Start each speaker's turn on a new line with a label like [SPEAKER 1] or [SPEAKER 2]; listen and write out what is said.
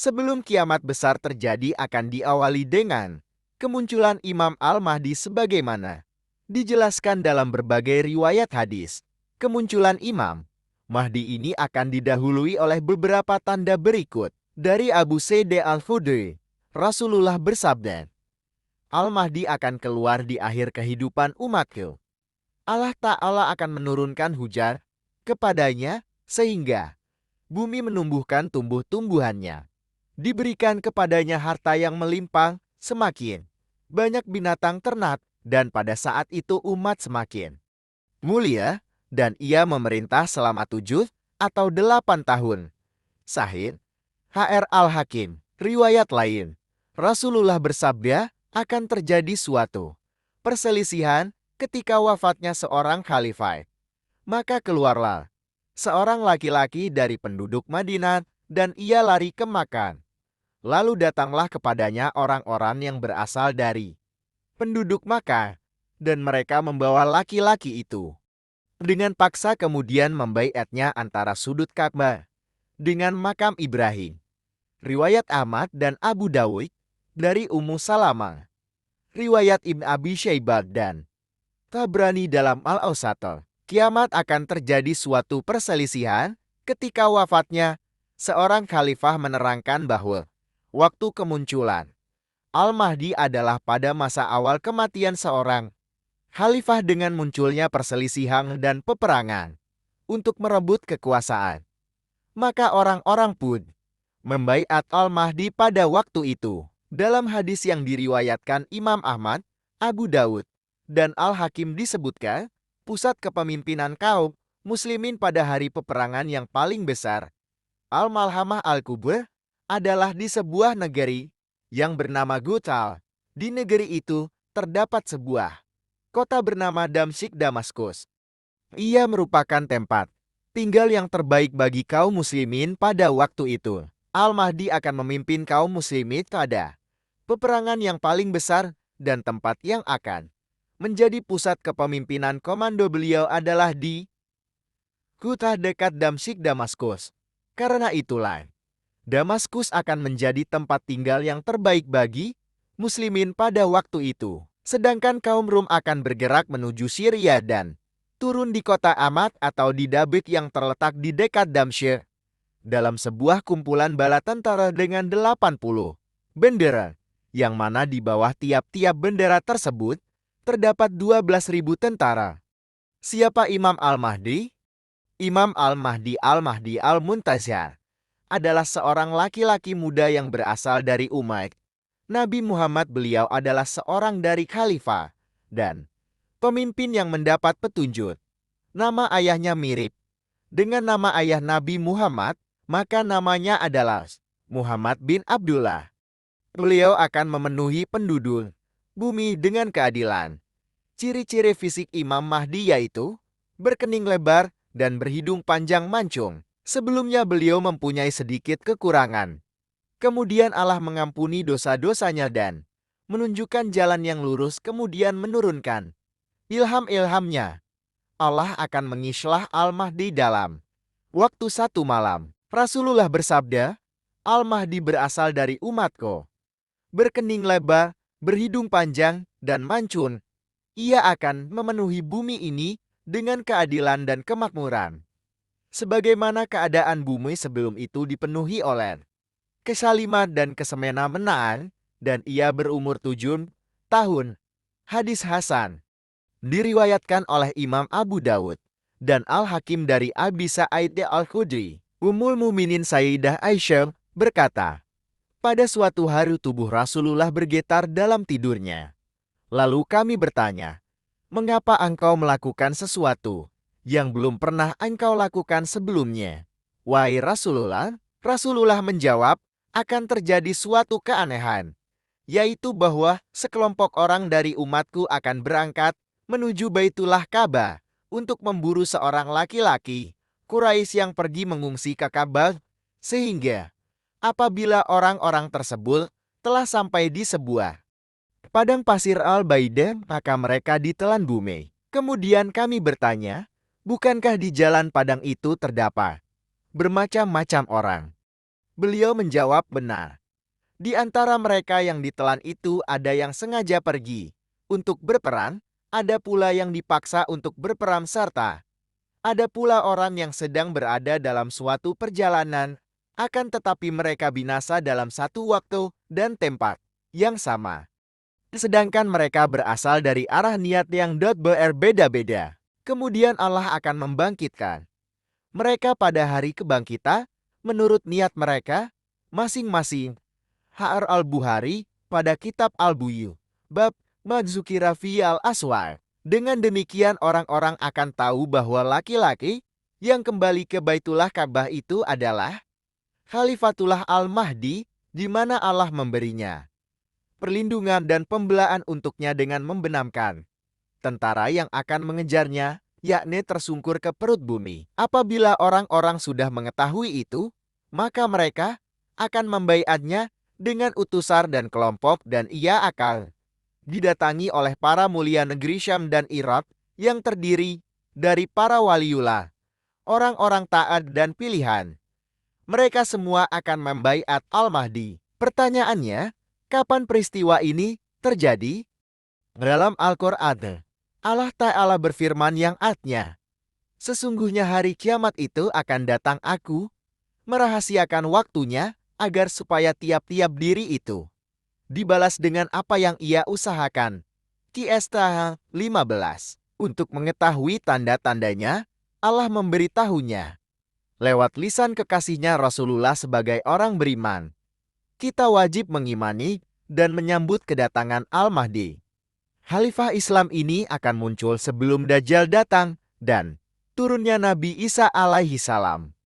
[SPEAKER 1] Sebelum kiamat besar terjadi akan diawali dengan kemunculan Imam Al-Mahdi sebagaimana dijelaskan dalam berbagai riwayat hadis. Kemunculan Imam Mahdi ini akan didahului oleh beberapa tanda berikut. Dari Abu Sa'id Al-Khudri, Rasulullah bersabda, Al-Mahdi akan keluar di akhir kehidupan umatku. Allah Ta'ala akan menurunkan hujan kepadanya sehingga bumi menumbuhkan tumbuh-tumbuhannya. Diberikan kepadanya harta yang melimpah, semakin banyak binatang ternak, dan pada saat itu umat semakin mulia, dan ia memerintah selama 7 atau 8 tahun. Sahih HR Al-Hakim. Riwayat lain, Rasulullah bersabda akan terjadi suatu perselisihan ketika wafatnya seorang khalifah. Maka keluarlah seorang laki-laki dari penduduk Madinah dan ia lari ke Makkah. Lalu datanglah kepadanya orang-orang yang berasal dari penduduk Makkah dan mereka membawa laki-laki itu dengan paksa kemudian membaiatnya antara sudut Ka'bah dengan makam Ibrahim. Riwayat Ahmad dan Abu Dawud dari Ummu Salamah. Riwayat Ibn Abi Syaibah dan Tabrani dalam Al-Awsat. Kiamat akan terjadi suatu perselisihan ketika wafatnya seorang khalifah menerangkan bahwa waktu kemunculan Al-Mahdi adalah pada masa awal kematian seorang khalifah dengan munculnya perselisihan dan peperangan untuk merebut kekuasaan. Maka orang-orang pun membaiat Al-Mahdi pada waktu itu. Dalam hadis yang diriwayatkan Imam Ahmad, Abu Dawud, dan Al-Hakim disebutkan, pusat kepemimpinan kaum muslimin pada hari peperangan yang paling besar, Al-Malhamah Al-Kubra, adalah di sebuah negeri yang bernama Gutal. Di negeri itu terdapat sebuah kota bernama Damsyik Damaskus. Ia merupakan tempat tinggal yang terbaik bagi kaum muslimin pada waktu itu. Al-Mahdi akan memimpin kaum muslimin pada peperangan yang paling besar dan tempat yang akan menjadi pusat kepemimpinan komando beliau adalah di kota dekat Damsyik Damaskus. Karena itulah, Damaskus akan menjadi tempat tinggal yang terbaik bagi muslimin pada waktu itu. Sedangkan kaum Rum akan bergerak menuju Syria dan turun di kota Amat atau di Dabik yang terletak di dekat Damsyik. Dalam sebuah kumpulan bala tentara dengan 80 bendera, yang mana di bawah tiap-tiap bendera tersebut terdapat 12.000 tentara. Siapa Imam Al-Mahdi? Imam Al-Mahdi Al-Mahdi Al-Muntazir adalah seorang laki-laki muda yang berasal dari umat Nabi Muhammad. Beliau adalah seorang dari khalifah dan pemimpin yang mendapat petunjuk. Nama ayahnya mirip dengan nama ayah Nabi Muhammad, maka namanya adalah Muhammad bin Abdullah. Beliau akan memenuhi penduduk bumi dengan keadilan. Ciri-ciri fisik Imam Mahdi yaitu berkening lebar dan berhidung panjang mancung. Sebelumnya beliau mempunyai sedikit kekurangan. Kemudian Allah mengampuni dosa-dosanya dan menunjukkan jalan yang lurus, kemudian menurunkan ilham-ilhamnya. Allah akan mengislah Al-Mahdi dalam waktu 1 malam. Rasulullah bersabda, Al-Mahdi berasal dari umatku. Berkening lebar, berhidung panjang, dan mancung. Ia akan memenuhi bumi ini dengan keadilan dan kemakmuran. Sebagaimana keadaan bumi sebelum itu dipenuhi oleh kesaliman dan kesemena-menaan, dan ia berumur 7 tahun. Hadis Hasan diriwayatkan oleh Imam Abu Dawud dan Al-Hakim dari Abi Sa'id Al-Khudri. Ummul Muminin Sayyidah Aisyah berkata, pada suatu hari tubuh Rasulullah bergetar dalam tidurnya. Lalu kami bertanya, mengapa engkau melakukan sesuatu yang belum pernah engkau lakukan sebelumnya? Wahai Rasulullah, Rasulullah menjawab, akan terjadi suatu keanehan, yaitu bahwa sekelompok orang dari umatku akan berangkat menuju Baitullah Ka'bah untuk memburu seorang laki-laki Quraisy yang pergi mengungsi ke Ka'bah, sehingga apabila orang-orang tersebut telah sampai di sebuah padang pasir Al-Baidah, maka mereka ditelan bumi. Kemudian kami bertanya, bukankah di jalan padang itu terdapat bermacam-macam orang? Beliau menjawab, benar. Di antara mereka yang ditelan itu ada yang sengaja pergi untuk berperang, ada pula yang dipaksa untuk berperang serta ada pula orang yang sedang berada dalam suatu perjalanan, akan tetapi mereka binasa dalam satu waktu dan tempat yang sama. Sedangkan mereka berasal dari arah niat yang berbeda-beda. Kemudian Allah akan membangkitkan mereka pada hari kebangkitan menurut niat mereka masing-masing. H.R. Al-Bukhari pada kitab Al-Buyu, bab Madzukira fi al-Aswar. Dengan demikian orang-orang akan tahu bahwa laki-laki yang kembali ke Baitullah Ka'bah itu adalah Khalifatullah Al-Mahdi, di mana Allah memberinya perlindungan dan pembelaan untuknya dengan membenamkan tentara yang akan mengejarnya, yakni tersungkur ke perut bumi. Apabila orang-orang sudah mengetahui itu, maka mereka akan membaiatnya dengan utusan dan kelompok, dan ia akan didatangi oleh para mulia negeri Syam dan Irak yang terdiri dari para waliullah, orang-orang taat dan pilihan. Mereka semua akan membaiat Al-Mahdi. Pertanyaannya, kapan peristiwa ini terjadi? Dalam Al-Quran, Allah Ta'ala berfirman yang artinya, sesungguhnya hari kiamat itu akan datang, aku merahasiakan waktunya agar supaya tiap-tiap diri itu dibalas dengan apa yang ia usahakan. Qs 15. Untuk mengetahui tanda-tandanya, Allah memberitahunya lewat lisan kekasihnya Rasulullah sebagai orang beriman. Kita wajib mengimani dan menyambut kedatangan Al-Mahdi. Khalifah Islam ini akan muncul sebelum Dajjal datang dan turunnya Nabi Isa alaihi salam.